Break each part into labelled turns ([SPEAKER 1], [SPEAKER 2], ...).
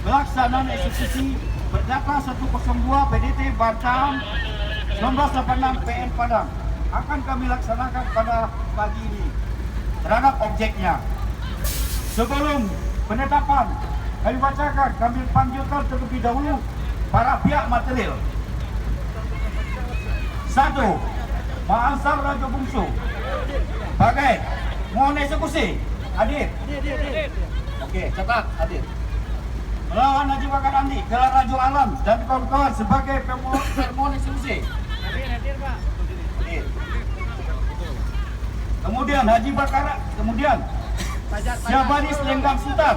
[SPEAKER 1] pelaksanaan eksekusi berdata 102 PDT Batam 1986 PN Padang akan kami laksanakan pada pagi ini terhadap objeknya. Sebelum penetapan, kami bacakan, kami panggilkan terlebih dahulu para pihak material. 1. Maansar Rajo Bungsu sebagai mohon eksekusi. Hadir. Oke, catat hadir. Melawan Haji Bakar Andi, gelar Rajo Alam dan kawan-kawan sebagai pemohon eksekusi.
[SPEAKER 2] Hadir Pak.
[SPEAKER 1] Hadir. Kemudian Haji Bakar, kemudian Syahbadis Lenggang Sultan,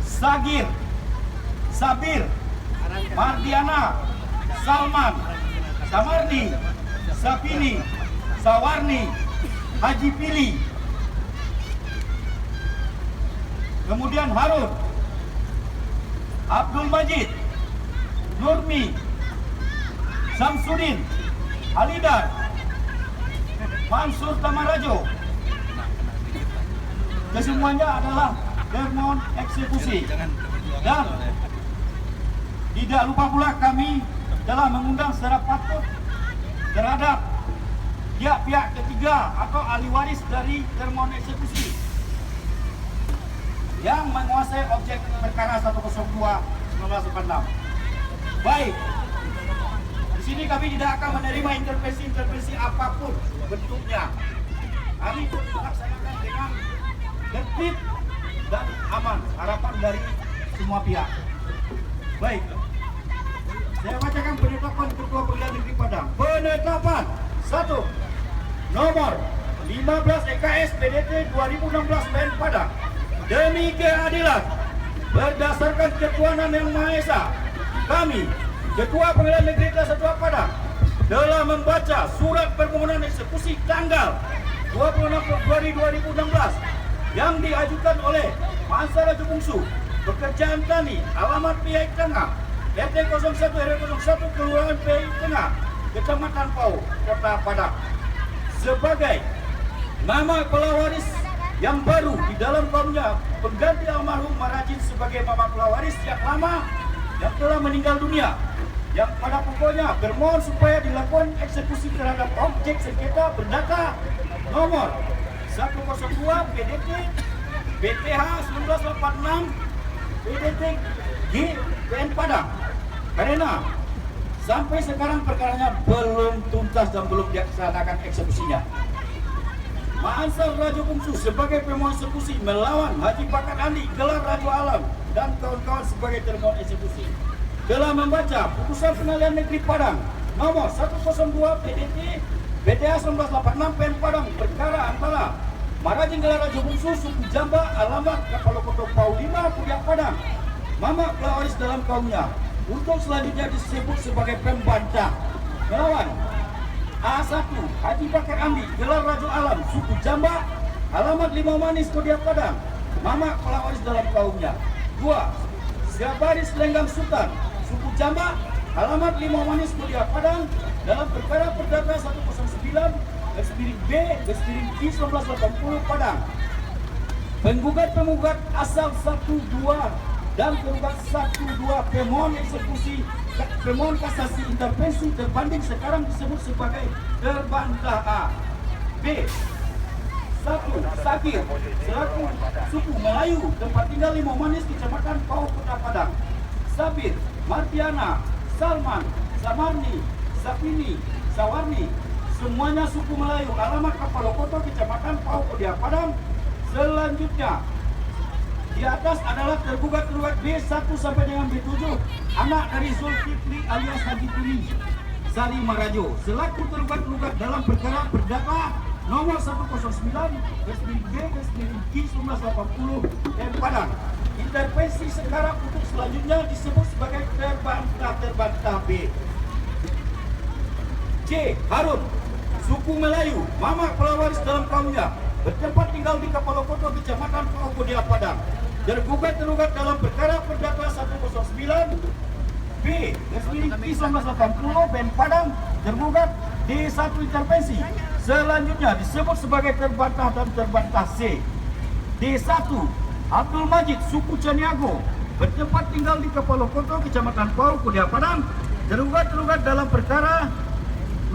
[SPEAKER 1] Sagir, Sabir, Mardiana, Salman, Samarni, Sapini, Sawarni, Haji Pili, kemudian Harun, Abdul Majid, Nurmi, Samsudin, Halidar, Mansur Tamarajo. Kesemuanya adalah termohon eksekusi. Dan tidak lupa pula kami telah mengundang secara patut terhadap pihak-pihak ketiga atau ahli waris dari termohon eksekusi yang menguasai objek perkara 102/1986. Baik, di sini kami tidak akan menerima intervensi apapun bentuknya. Kami pun melaksanakan dengan tertib dan aman, harapan dari semua pihak. Baik, saya bacakan penetapan Ketua Pengadilan Negeri Padang. Penetapan 1. Nomor 15 EKS PDT 2016 PN Padang. Demi keadilan, berdasarkan ketuhanan yang Maha Esa, kami, Ketua Pengadilan Negeri Kelas 1 Padang, telah membaca surat permohonan eksekusi tanggal 26 Februari 2016 yang diajukan oleh Maansar Rajo Bungsu, Pekerjaan Tani, alamat PI Tengah, RT 01 RW 01, Kelurahan PI Tengah, Kecamatan Pau, Kota Padang, sebagai nama pelawaris yang baru di dalam kaumnya, pengganti almarhum Marajin sebagai mama pelawaris yang lama yang telah meninggal dunia, yang pada pokoknya bermohon supaya dilakukan eksekusi terhadap objek sengketa berdata nomor 102 PDT BTH 1986 PDT G PN Padang, karena sampai sekarang perkaranya belum tuntas dan belum dilaksanakan eksekusinya. Maansar Rajo Bungsu sebagai pemohon eksekusi melawan Haji Bakar Andi, gelar Rajo Alam dan kawan-kawan sebagai termohon eksekusi telah membaca putusan Pengadilan Negeri Padang nomor 102 PDT BTH 1986 PN Padang perkara antara Marajin gelar Rajo Bungsu suku Jamba, alamat Kapalo Koto Pau 5 Kudiak Padang, mama pelawaris dalam kaumnya, untuk selanjutnya disebut sebagai pembantah melawan A1 Haji Bakar Andi, gelar Rajo Alam, suku Jamba, alamat Limau Manis, Kodiak Padang, mama pelawaris dalam kaumnya. 2. Syahbadis Lenggang Sultan, suku Jamba, alamat Limau Manis, Kodiak Padang, dalam perkara perdata 109/B/Q 1980 Padang. Penggugat asal 1-2 dan penggugat 1-2 pemohon eksekusi, pemohon kasasi intervensi terbanding sekarang disebut sebagai terbantah A. B. 1. Sagir selaku suku Melayu, tempat tinggal Limau Manis, Kecamatan Pau, Kota Padang. Sabir, Mardiana, Salman, Samarni, Sapini, Sawarni, semuanya suku Melayu, alamat Kapalo Koto, Kecamatan Pau, Kota Padang. Selanjutnya di atas adalah tergugat B1 sampai dengan B7, anak dari Zulkifli alias Haji Pili Sari Marajo, selaku tergugat dalam perkara perdata nomor 109/B/Q 1980 PN Padang. Intervensi sekarang untuk selanjutnya disebut sebagai terbantah B. C. Harun, suku Melayu, mama pelawaris dalam kaumnya, bertempat tinggal di Kapalo Koto, Kecamatan Pau, Kodiak Padang. Tergugat dalam perkara perdata 109 B/Q 1980 PN Padang, tergugat D1 intervensi. Selanjutnya disebut sebagai terbantah dan terbantah C. D1 Abdul Majid, suku Caniago, bertempat tinggal di Kapalokoto, Kecamatan Pau, Kudia Padang, tergugat dalam perkara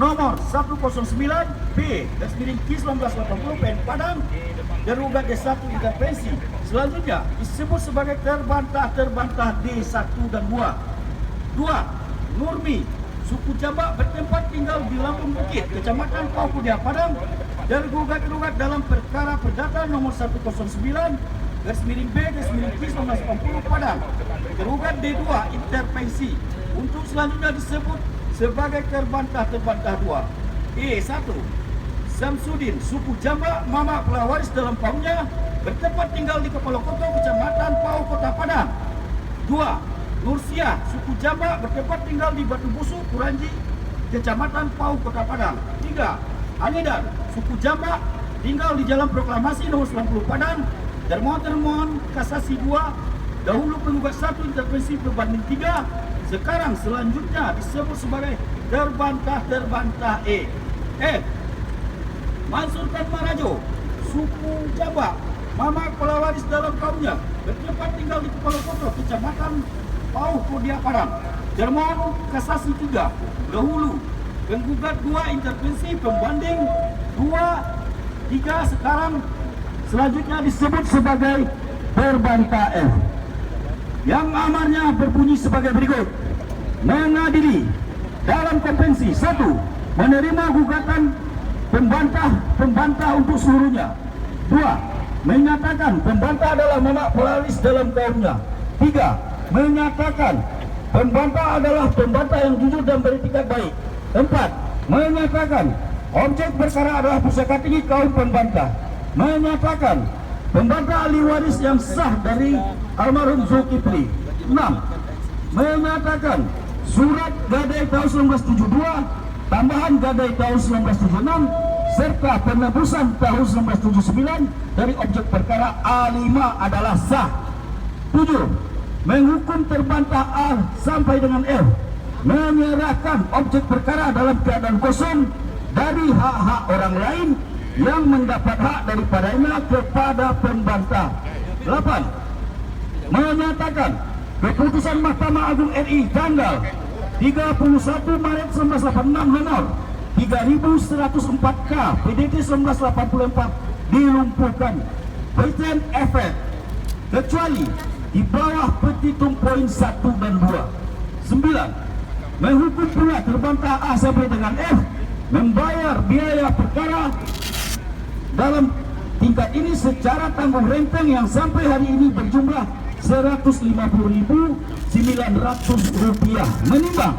[SPEAKER 1] nomor 109B/K/1980 PN Padang, tergugat D1 intervensi. Selanjutnya disebut sebagai terbantah D1 dan 2. 2. Nurmi, suku Jambak, bertempat tinggal di Lampung Bukit, Kecamatan Pau, Kudia Padang, tergugat dalam perkara perdata nomor 109/B/K/1980 Padang, tergugat D2 intervensi. Untuk selanjutnya disebut sebagai terbantah 2. 1. Samsudin, suku Jambak, mama pelawaris dalam kaumnya, bertempat tinggal di Kapalokoto, Kecamatan Pau, Kota Padang. 2. Nursia, suku Jambak, bertempat tinggal di Batu Busuk, Kuranji, Kecamatan Pau, Kota Padang. 3. Anidan, suku Jambak, tinggal di Jalan Proklamasi nomor 90 Padang, termohon kasasi 2, dahulu penggugat 1 intervensi berbanding 3, sekarang selanjutnya disebut sebagai terbantah E. Mansur Marajo, suku Jambak, mama kepala waris dalam kaumnya, bertempat tinggal di Kapalokoto, Kecamatan Pau, Kudia Padang, termohon kasasi 3, dahulu penggugat 2 intervensi pembanding 2, 3, sekarang selanjutnya disebut sebagai terbantah F. Yang amarnya berbunyi sebagai berikut: mengadili dalam konvensi 1. Menerima gugatan pembantah untuk seluruhnya. 2. Menyatakan pembantah adalah mama pelaris dalam kaumnya. 3. Menyatakan pembantah adalah pembantah yang jujur dan beretikat baik. 4. Menyatakan objek perkara adalah pusaka tinggi kaum pembantah. Menyatakan pembantah ahli waris yang sah dari almarhum Zulkifli. 6. Menyatakan surat gadai tahun 1972, tambahan gadai tahun 1976, serta penebusan tahun 1979 dari objek perkara A5 adalah sah. 7. Menghukum terbantah A sampai dengan F, menyerahkan objek perkara dalam keadaan kosong dari hak-hak orang lain yang mendapat hak daripadanya kepada pembantah. 8. Menyatakan keputusan Mahkamah Agung RI tanggal 31 Maret 1986 nomor 3104K PDT 1984 dilumpuhkan within effect kecuali di bawah petitum poin 1 dan 2. 9. Menghukum pula terbantah A sampai dengan F membayar biaya perkara dalam tingkat ini secara tanggung renteng yang sampai hari ini berjumlah Rp150.900, menimbang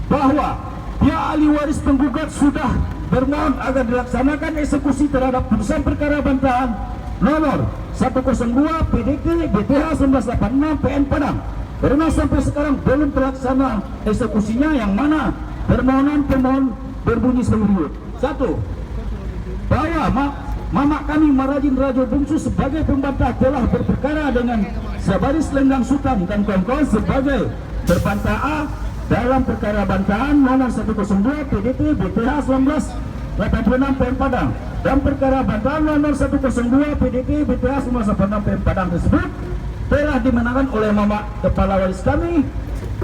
[SPEAKER 1] bahwa pihak ahli waris penggugat sudah bermohon agar dilaksanakan eksekusi terhadap putusan perkara bantahan nomor 102 PDT BTH 1986 PN Padang, karena sampai sekarang belum terlaksana eksekusinya, yang mana permohonan pemohon berbunyi sebagai berikut. 1. Bahwa Mamak kami Marajin Rajo Bungsu sebagai pembantah telah berperkara dengan Sabaris Lenggang Sultan dan kawan-kawan sebagai terbantah A dalam perkara bantahan nomor 102 PDT BTH 1986 PN Padang, dan perkara bantahan nomor 102 PDT BTH 1986 PN Padang tersebut telah dimenangkan oleh Mamak kepala waris kami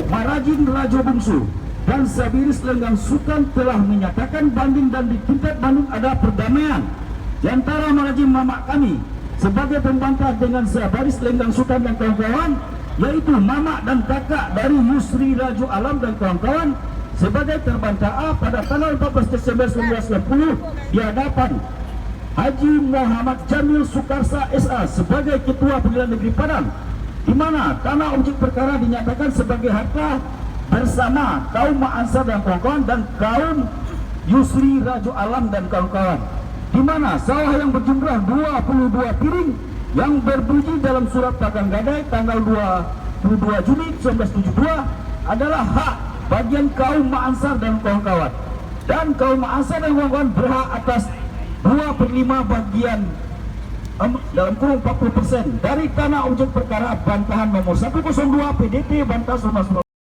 [SPEAKER 1] Marajin Rajo Bungsu, dan Sabaris Lenggang Sultan telah menyatakan banding, dan di tingkat banding ada perdamaian di antara marajin mamak kami sebagai pembantah dengan Sabaris Lenggang Sultan dan kawan-kawan, yaitu mamak dan kakak dari Yusri Rajo Alam dan kawan-kawan sebagai terbantah A pada tanggal 14 Desember 1990 di hadapan Haji Muhammad Jamil Sukarsa SA sebagai Ketua Pengadilan Negeri Padang, di mana tanah objek perkara dinyatakan sebagai harta bersama kaum Mak Ansar dan kawan-kawan dan kaum Yusri Rajo Alam dan kawan-kawan, di mana sawah yang berjumlah 22 piring yang berbunyi dalam surat Pakang Gadai tanggal 22 Juni 1972 adalah hak bagian kaum Mak Ansar dan kawan-kawan, dan kaum Mak Ansar dan kawan-kawan berhak atas 2/5 bagian dalam kurung 40% dari tanah objek perkara bantahan nomor 102 PDT Bantas